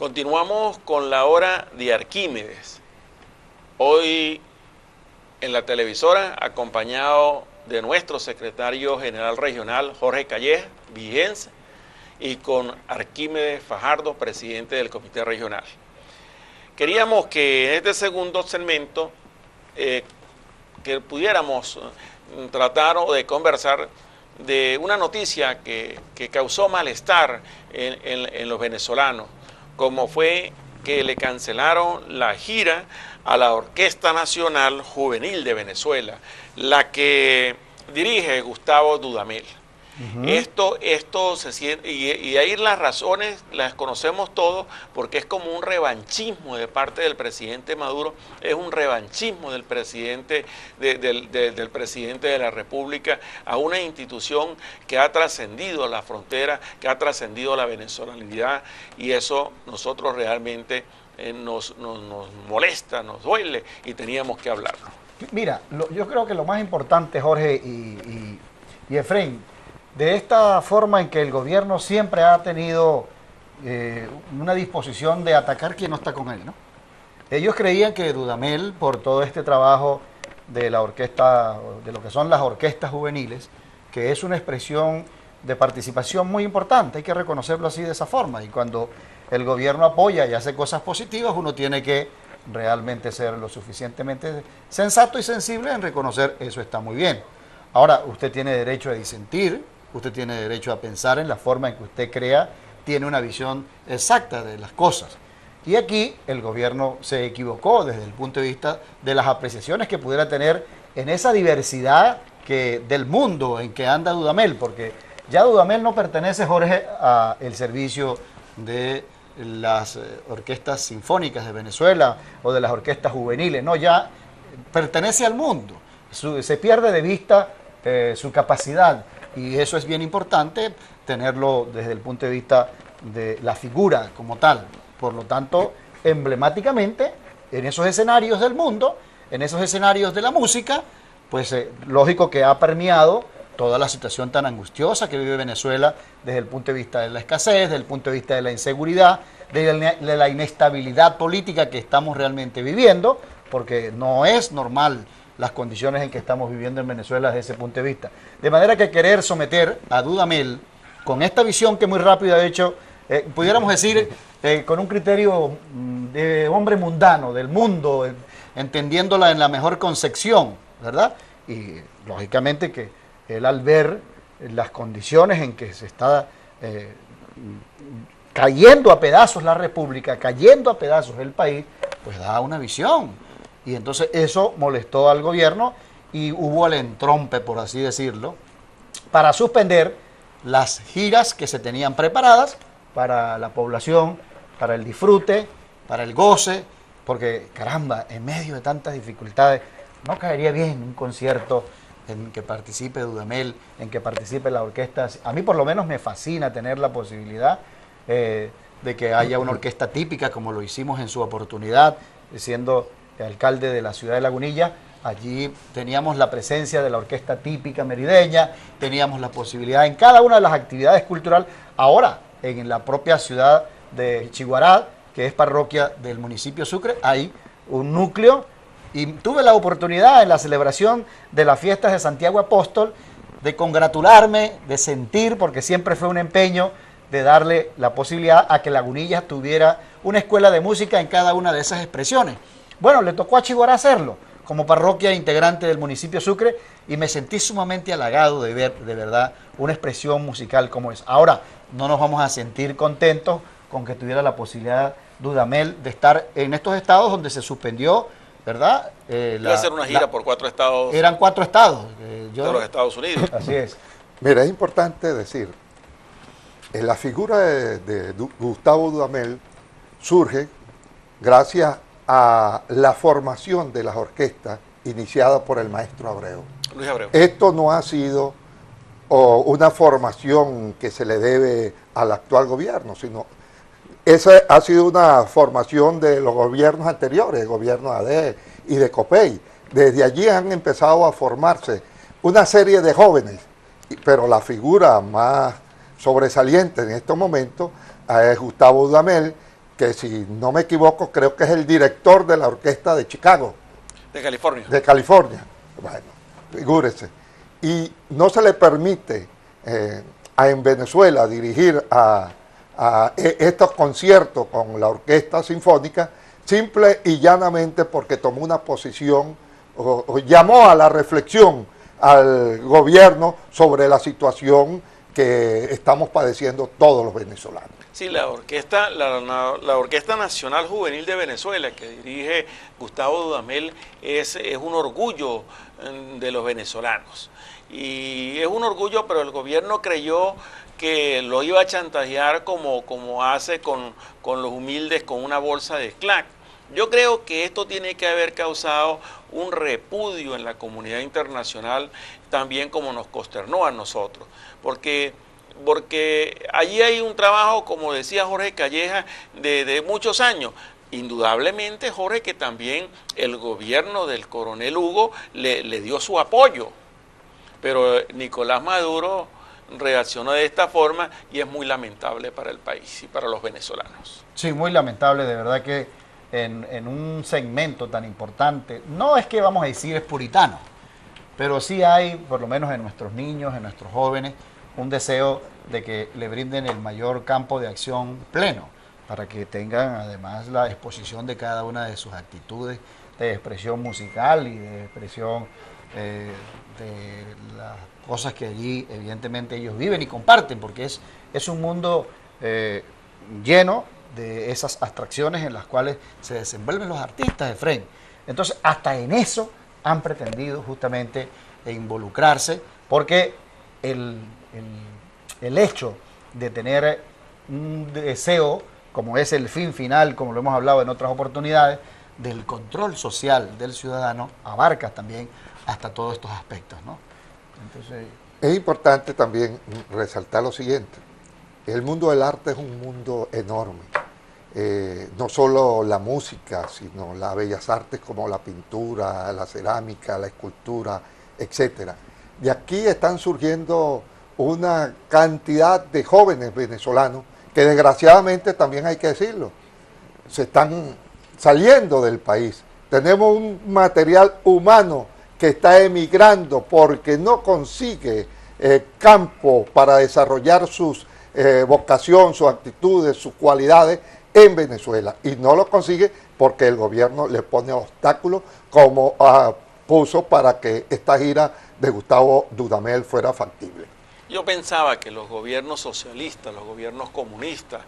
Continuamos con la hora de Arquímedes. Hoy en la televisora, acompañado de nuestro secretario general regional, Jorge Calleja, vigense, y con Arquímedes Fajardo, presidente del comité regional. Queríamos que en este segundo segmento que pudiéramos tratar de conversar de una noticia que causó malestar en los venezolanos, como fue que le cancelaron la gira a la Orquesta Nacional Juvenil de Venezuela, la que dirige Gustavo Dudamel. Esto se siente, y ahí las razones las conocemos todos, porque es como un revanchismo de parte del presidente Maduro, es un revanchismo del presidente del presidente de la República a una institución que ha trascendido la frontera, que ha trascendido la venezolanidad, y eso nosotros realmente nos molesta, nos duele, y teníamos que hablarlo. Mira, yo creo que lo más importante, Jorge y Efraín, de esta forma en que el gobierno siempre ha tenido una disposición de atacar quien no está con él, ¿no? Ellos creían que Dudamel, por todo este trabajo de la orquesta, de lo que son las orquestas juveniles, que es una expresión de participación muy importante, hay que reconocerlo así de esa forma, y cuando el gobierno apoya y hace cosas positivas, uno tiene que realmente ser lo suficientemente sensato y sensible en reconocer eso está muy bien. Ahora, usted tiene derecho a disentir, usted tiene derecho a pensar en la forma en que usted crea, tiene una visión exacta de las cosas. Y aquí el gobierno se equivocó desde el punto de vista de las apreciaciones que pudiera tener en esa diversidad del mundo en que anda Dudamel, porque ya Dudamel no pertenece, Jorge, al servicio de las orquestas sinfónicas de Venezuela o de las orquestas juveniles, no, ya pertenece al mundo, se pierde de vista su capacidad. Y eso es bien importante tenerlo desde el punto de vista de la figura como tal. Por lo tanto, emblemáticamente, en esos escenarios del mundo, en esos escenarios de la música, pues lógico que ha permeado toda la situación tan angustiosa que vive Venezuela desde el punto de vista de la escasez, desde el punto de vista de la inseguridad, de la inestabilidad política que estamos realmente viviendo, porque no es normal las condiciones en que estamos viviendo en Venezuela desde ese punto de vista. De manera que querer someter a Dudamel con esta visión que muy rápido ha hecho, pudiéramos decir, con un criterio de hombre mundano, del mundo, entendiéndola en la mejor concepción, ¿verdad? Y lógicamente que él, al ver las condiciones en que se está cayendo a pedazos la República, cayendo a pedazos el país, pues da una visión. Y entonces eso molestó al gobierno y hubo el entrompe, por así decirlo, para suspender las giras que se tenían preparadas para la población, para el disfrute, para el goce, porque caramba, en medio de tantas dificultades, no caería bien un concierto en que participe Dudamel, en que participe la orquesta. A mí por lo menos me fascina tener la posibilidad de que haya una orquesta típica, como lo hicimos en su oportunidad, siendo alcalde de la ciudad de Lagunilla. Allí teníamos la presencia de la orquesta típica merideña, teníamos la posibilidad en cada una de las actividades culturales. Ahora, en la propia ciudad de Chiguará, que es parroquia del municipio Sucre, hay un núcleo, y tuve la oportunidad en la celebración de las fiestas de Santiago Apóstol de congratularme, de sentir, porque siempre fue un empeño de darle la posibilidad a que Lagunilla tuviera una escuela de música en cada una de esas expresiones. Bueno, le tocó a Chiguará hacerlo, como parroquia integrante del municipio Sucre, y me sentí sumamente halagado de ver, de verdad, una expresión musical como esa. Ahora, no nos vamos a sentir contentos con que tuviera la posibilidad Dudamel de estar en estos estados donde se suspendió, ¿verdad? Iba a hacer una gira por 4 estados. Eran 4 estados. De los Estados Unidos. Así es. Mira, es importante decir, la figura de Gustavo Dudamel surge gracias a la formación de las orquestas iniciada por el maestro Abreu. Luis Abreu. Esto no ha sido una formación que se le debe al actual gobierno, sino esa ha sido una formación de los gobiernos anteriores, el gobierno de ADE y de COPEI. Desde allí han empezado a formarse una serie de jóvenes, pero la figura más sobresaliente en estos momentos es Gustavo Dudamel, que si no me equivoco, creo que es el director de la orquesta de Chicago. De California. De California. Bueno, figúrese. Y no se le permite en Venezuela dirigir estos conciertos con la orquesta sinfónica, simple y llanamente porque tomó una posición o llamó a la reflexión al gobierno sobre la situación que estamos padeciendo todos los venezolanos. Sí, la Orquesta Nacional Juvenil de Venezuela, que dirige Gustavo Dudamel, es un orgullo de los venezolanos. Y es un orgullo, pero el gobierno creyó que lo iba a chantajear como hace con los humildes con una bolsa de Clack. Yo creo que esto tiene que haber causado un repudio en la comunidad internacional, también como nos consternó a nosotros, porque allí hay un trabajo, como decía Jorge Calleja, de muchos años. Indudablemente, Jorge, que también el gobierno del coronel Hugo le dio su apoyo, pero Nicolás Maduro reaccionó de esta forma y es muy lamentable para el país y para los venezolanos. Sí, muy lamentable, de verdad que en un segmento tan importante, no es que vamos a decir es puritano, pero sí hay, por lo menos en nuestros niños, en nuestros jóvenes, un deseo de que le brinden el mayor campo de acción pleno, para que tengan además la exposición de cada una de sus actitudes de expresión musical y de expresión de las cosas que allí evidentemente ellos viven y comparten, porque es un mundo lleno de esas abstracciones en las cuales se desenvuelven los artistas, Efraín. Entonces, hasta en eso han pretendido justamente involucrarse, porque el hecho de tener un deseo, como es el fin final, como lo hemos hablado en otras oportunidades, del control social del ciudadano, abarca también hasta todos estos aspectos, ¿no? Entonces, es importante también resaltar lo siguiente: el mundo del arte es un mundo enorme. No solo la música, sino las bellas artes como la pintura, la cerámica, la escultura, etcétera. De aquí están surgiendo una cantidad de jóvenes venezolanos que desgraciadamente, también hay que decirlo, se están saliendo del país. Tenemos un material humano que está emigrando porque no consigue campo para desarrollar sus vocación, sus actitudes, sus cualidades en Venezuela, y no lo consigue porque el gobierno le pone obstáculos, como puso para que esta gira de Gustavo Dudamel fuera factible. Yo pensaba que los gobiernos socialistas, los gobiernos comunistas,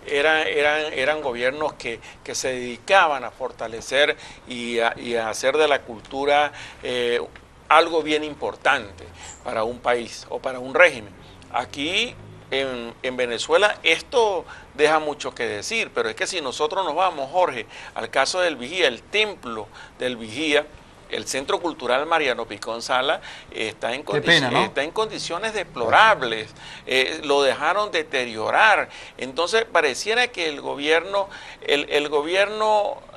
eran gobiernos que se dedicaban a fortalecer y a hacer de la cultura algo bien importante para un país o para un régimen. Aquí en Venezuela esto deja mucho que decir, pero es que si nosotros nos vamos, Jorge, al caso del Vigía, el templo del Vigía, el Centro Cultural Mariano Picón Sala está en condiciones deplorables, lo dejaron deteriorar. Entonces pareciera que el gobierno,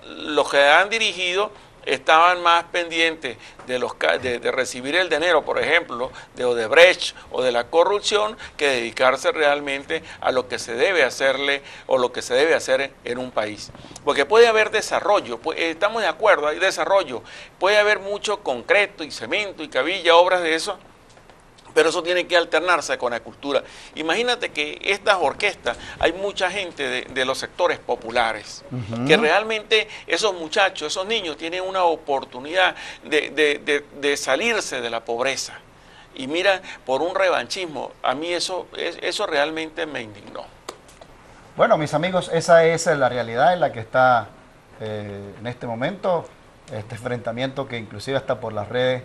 los que han dirigido, estaban más pendientes de recibir el dinero, por ejemplo, de Odebrecht o de la corrupción, que dedicarse realmente a lo que se debe hacerle o lo que se debe hacer en un país. Porque puede haber desarrollo, estamos de acuerdo, hay desarrollo, puede haber mucho concreto y cemento y cabilla, obras de eso, pero eso tiene que alternarse con la cultura. Imagínate que estas orquestas, hay mucha gente de los sectores populares, que realmente esos muchachos, esos niños tienen una oportunidad de salirse de la pobreza. Y mira, por un revanchismo, a mí eso realmente me indignó. Bueno, mis amigos, esa es la realidad en la que está en este momento, este enfrentamiento que inclusive hasta por las redes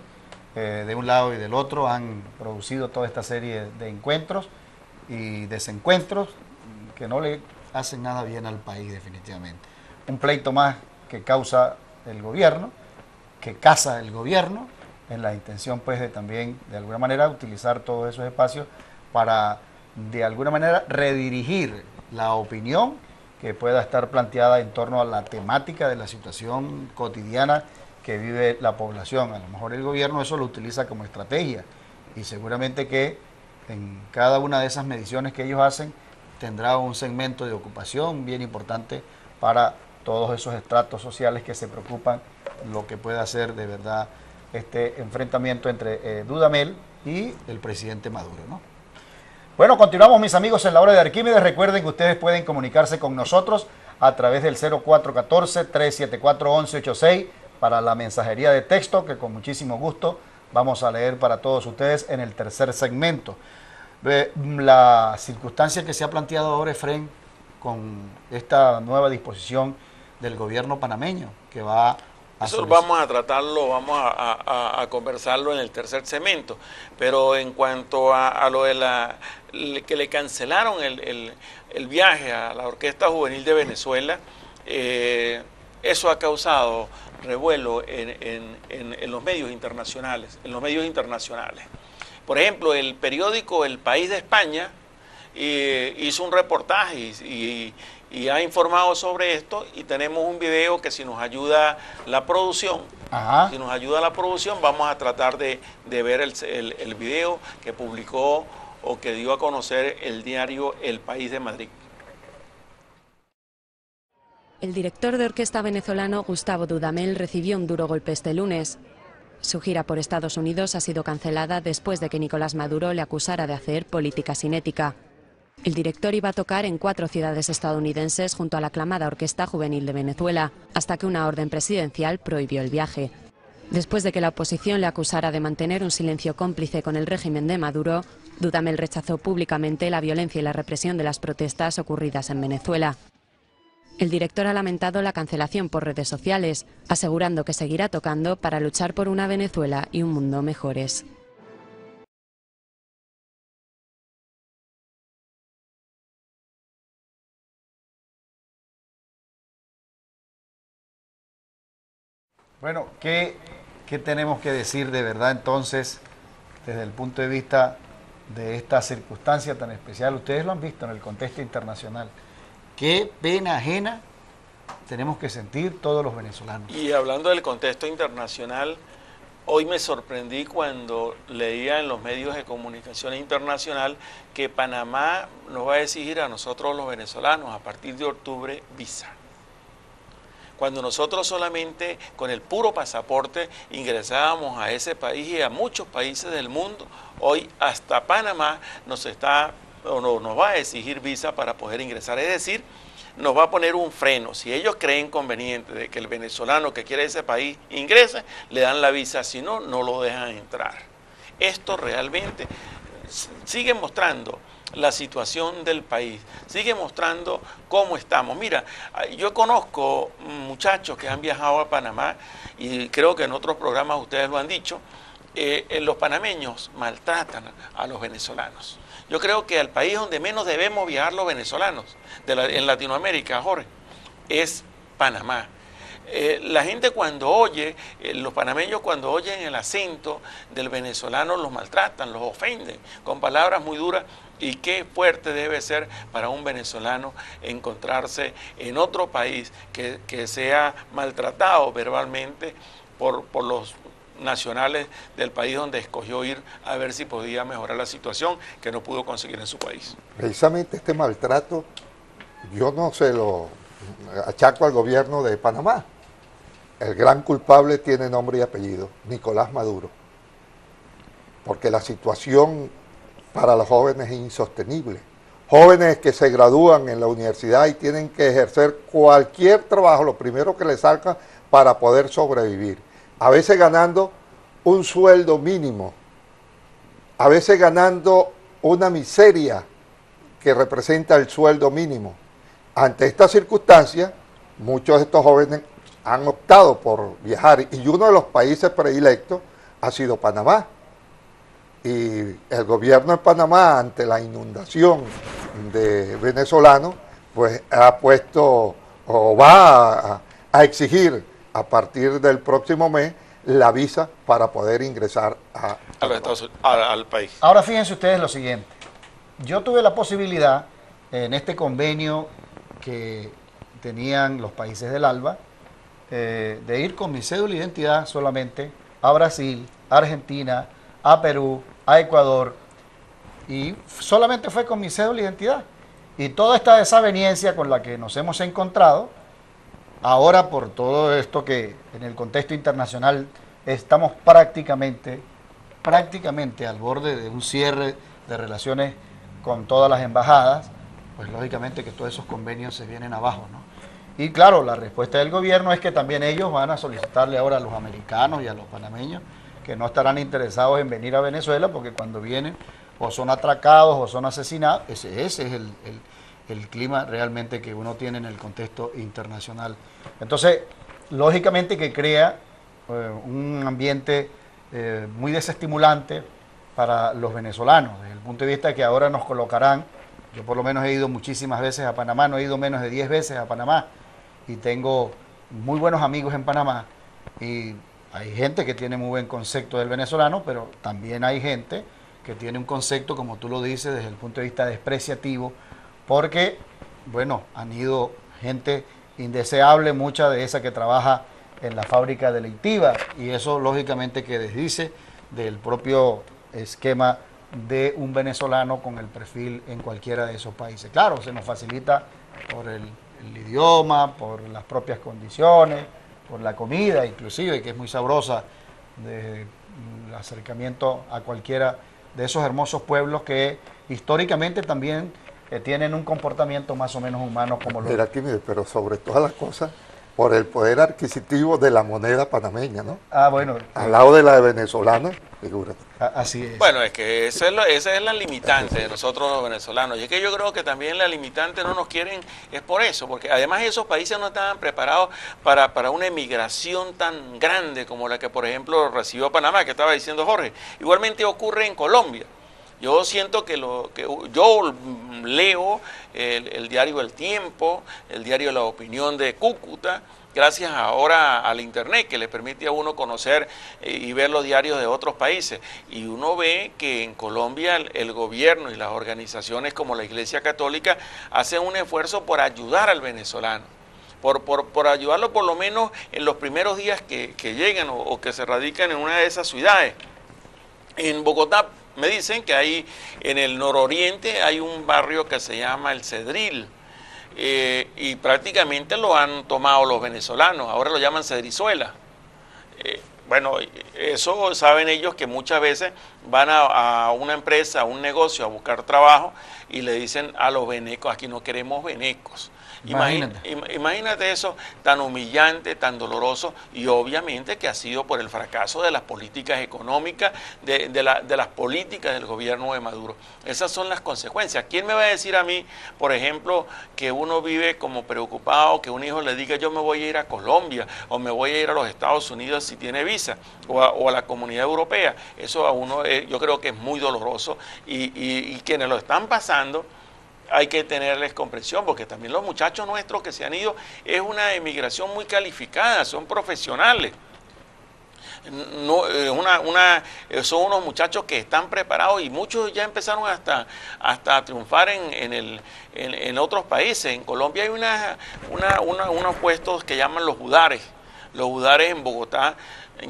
de un lado y del otro han producido toda esta serie de encuentros y desencuentros que no le hacen nada bien al país definitivamente. Un pleito más que causa el gobierno, que caza el gobierno, en la intención pues de también de alguna manera utilizar todos esos espacios para de alguna manera redirigir la opinión que pueda estar planteada en torno a la temática de la situación cotidiana que vive la población. A lo mejor el gobierno eso lo utiliza como estrategia y seguramente que en cada una de esas mediciones que ellos hacen tendrá un segmento de ocupación bien importante para todos esos estratos sociales que se preocupan lo que pueda ser de verdad este enfrentamiento entre Dudamel y el presidente Maduro, ¿no? Bueno, continuamos, mis amigos, en la hora de Arquímedes. Recuerden que ustedes pueden comunicarse con nosotros a través del 0414-374-1186 para la mensajería de texto, que con muchísimo gusto vamos a leer para todos ustedes en el tercer segmento. La circunstancia que se ha planteado ahora, Efren, con esta nueva disposición del gobierno panameño, que va a... Eso vamos a tratarlo, vamos a conversarlo en el tercer segmento, pero en cuanto a lo de que le cancelaron el viaje a la Orquesta Juvenil de Venezuela, eso ha causado revuelo en los medios internacionales, Por ejemplo, el periódico El País de España hizo un reportaje y ha informado sobre esto, y tenemos un video que, si nos ayuda la producción, vamos a tratar de ver el video que publicó o que dio a conocer el diario El País de Madrid. El director de orquesta venezolano Gustavo Dudamel recibió un duro golpe este lunes. Su gira por Estados Unidos ha sido cancelada después de que Nicolás Maduro le acusara de hacer política sin ética. El director iba a tocar en 4 ciudades estadounidenses junto a la aclamada Orquesta Juvenil de Venezuela, hasta que una orden presidencial prohibió el viaje. Después de que la oposición le acusara de mantener un silencio cómplice con el régimen de Maduro, Dudamel rechazó públicamente la violencia y la represión de las protestas ocurridas en Venezuela. El director ha lamentado la cancelación por redes sociales, asegurando que seguirá tocando para luchar por una Venezuela y un mundo mejores. Bueno, ¿qué tenemos que decir de verdad entonces desde el punto de vista de esta circunstancia tan especial? Ustedes lo han visto en el contexto internacional. Qué pena ajena tenemos que sentir todos los venezolanos. Y hablando del contexto internacional, hoy me sorprendí cuando leía en los medios de comunicación internacional que Panamá nos va a exigir a nosotros los venezolanos a partir de octubre visa. Cuando nosotros solamente con el puro pasaporte ingresábamos a ese país y a muchos países del mundo, hoy hasta Panamá nos va a exigir visa para poder ingresar. Es decir, nos va a poner un freno. Si ellos creen conveniente de que el venezolano que quiere ese país ingrese, le dan la visa, si no, no lo dejan entrar. Esto realmente sigue mostrando la situación del país, sigue mostrando cómo estamos. Mira, yo conozco muchachos que han viajado a Panamá y creo que en otros programas ustedes lo han dicho, los panameños maltratan a los venezolanos. Yo creo que al país donde menos debemos viajar los venezolanos en Latinoamérica, Jorge, es Panamá. La gente cuando oye, los panameños cuando oyen el acento del venezolano los maltratan, los ofenden con palabras muy duras, y qué fuerte debe ser para un venezolano encontrarse en otro país que sea maltratado verbalmente por los nacionales del país donde escogió ir a ver si podía mejorar la situación que no pudo conseguir en su país. Precisamente este maltrato yo no se lo achaco al gobierno de Panamá. El gran culpable tiene nombre y apellido, Nicolás Maduro, porque la situación para los jóvenes es insostenible. Jóvenes que se gradúan en la universidad y tienen que ejercer cualquier trabajo, lo primero que les salga para poder sobrevivir. A veces ganando un sueldo mínimo, a veces ganando una miseria que representa el sueldo mínimo. Ante esta circunstancia, muchos de estos jóvenes han optado por viajar, y uno de los países predilectos ha sido Panamá. Y el gobierno de Panamá, ante la inundación de venezolanos, pues ha puesto o va a exigir a partir del próximo mes la visa para poder ingresar al país. Ahora fíjense ustedes lo siguiente. Yo tuve la posibilidad en este convenio que tenían los países del ALBA de ir con mi cédula de identidad solamente a Brasil, a Argentina, a Perú, a Ecuador, y solamente fue con mi cédula de identidad. Y toda esta desaveniencia con la que nos hemos encontrado, ahora por todo esto que en el contexto internacional estamos prácticamente al borde de un cierre de relaciones con todas las embajadas, pues lógicamente que todos esos convenios se vienen abajo, ¿no? Y claro, la respuesta del gobierno es que también ellos van a solicitarle ahora a los americanos y a los panameños que no estarán interesados en venir a Venezuela, porque cuando vienen o son atracados o son asesinados. Ese es el clima realmente que uno tiene en el contexto internacional. Entonces, lógicamente que crea un ambiente muy desestimulante para los venezolanos, desde el punto de vista que ahora nos colocarán. Yo por lo menos he ido muchísimas veces a Panamá, no he ido menos de 10 veces a Panamá, y tengo muy buenos amigos en Panamá, y hay gente que tiene muy buen concepto del venezolano, pero también hay gente que tiene un concepto, como tú lo dices, desde el punto de vista despreciativo, porque, bueno, han ido gente indeseable, mucha de esa que trabaja en la fábrica delictiva, y eso lógicamente que desdice del propio esquema de un venezolano con el perfil en cualquiera de esos países. Claro, se nos facilita por el idioma, por las propias condiciones, por la comida inclusive, que es muy sabrosa, de el acercamiento a cualquiera de esos hermosos pueblos que históricamente también tienen un comportamiento más o menos humano como los... Pero sobre todas las cosas, por el poder adquisitivo de la moneda panameña, ¿no? Ah, bueno. Al lado de la de venezolana, figúrate. Así es. Bueno, es que esa es la limitante de nosotros los venezolanos. Y es que yo creo que también la limitante no nos quieren, es por eso, porque además esos países no estaban preparados para una emigración tan grande como la que, por ejemplo, recibió Panamá, que estaba diciendo Jorge. Igualmente ocurre en Colombia. Yo siento que yo leo el diario El Tiempo, el diario La Opinión de Cúcuta, gracias ahora al internet que le permite a uno conocer y ver los diarios de otros países. Y uno ve que en Colombia el gobierno y las organizaciones como la Iglesia Católica hacen un esfuerzo por ayudar al venezolano. Por ayudarlo por lo menos en los primeros días que llegan o que se radican en una de esas ciudades. En Bogotá me dicen que hay en el nororiente hay un barrio que se llama El Cedril, y prácticamente lo han tomado los venezolanos, ahora lo llaman Cedrizuela. Bueno, eso saben ellos que muchas veces van a una empresa, a un negocio a buscar trabajo y le dicen a los venecos, aquí no queremos venecos. Imagínate eso tan humillante, tan doloroso, y obviamente que ha sido por el fracaso de las políticas económicas, de las políticas del gobierno de Maduro. Esas son las consecuencias. ¿Quién me va a decir a mí, por ejemplo, que uno vive como preocupado, que un hijo le diga yo me voy a ir a Colombia o me voy a ir a los Estados Unidos si tiene visa o a la Comunidad Europea? Eso a uno yo creo que es muy doloroso, y quienes lo están pasando hay que tenerles comprensión, porque también los muchachos nuestros que se han ido es una emigración muy calificada, son profesionales. No, son unos muchachos que están preparados y muchos ya empezaron hasta a triunfar en otros países. En Colombia hay unos puestos que llaman los judares. Los judares en Bogotá,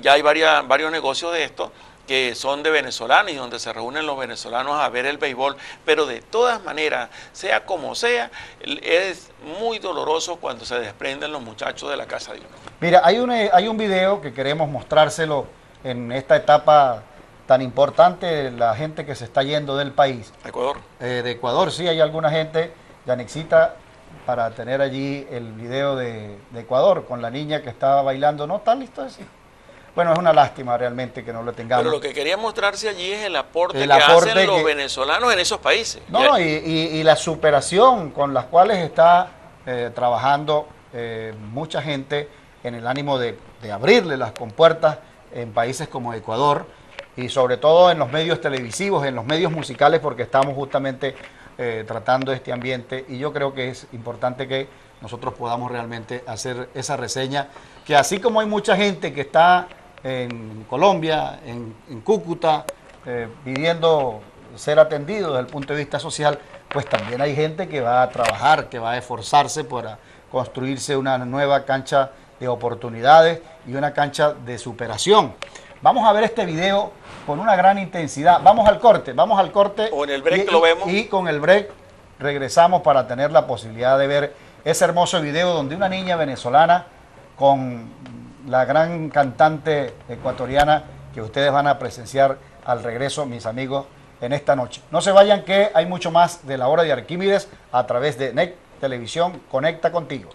ya hay varios negocios de estos que son de venezolanos y donde se reúnen los venezolanos a ver el béisbol, pero de todas maneras, sea como sea, es muy doloroso cuando se desprenden los muchachos de la casa de uno. Mira, hay un video que queremos mostrárselo en esta etapa tan importante, la gente que se está yendo del país. ¿Ecuador? De Ecuador, sí, hay alguna gente, Yanixita, para tener allí el video de Ecuador, con la niña que estaba bailando. ¿No está listo así? Bueno, es una lástima realmente que no lo tengamos. Pero lo que quería mostrarse allí es el aporte que hacen los venezolanos en esos países. No, y la superación con las cuales está trabajando mucha gente en el ánimo de abrirle las compuertas en países como Ecuador, y sobre todo en los medios televisivos, en los medios musicales, porque estamos justamente tratando este ambiente, y yo creo que es importante que nosotros podamos realmente hacer esa reseña, que así como hay mucha gente que está en Colombia, en Cúcuta, pidiendo ser atendido desde el punto de vista social, pues también hay gente que va a trabajar, que va a esforzarse para construirse una nueva cancha de oportunidades y una cancha de superación. Vamos a ver este video con una gran intensidad. Vamos al corte. O en el break lo vemos. Y con el break regresamos para tener la posibilidad de ver ese hermoso video donde una niña venezolana con la gran cantante ecuatoriana que ustedes van a presenciar al regreso, mis amigos, en esta noche. No se vayan, que hay mucho más de la hora de Arquímedes a través de NEC Televisión. Conecta contigo.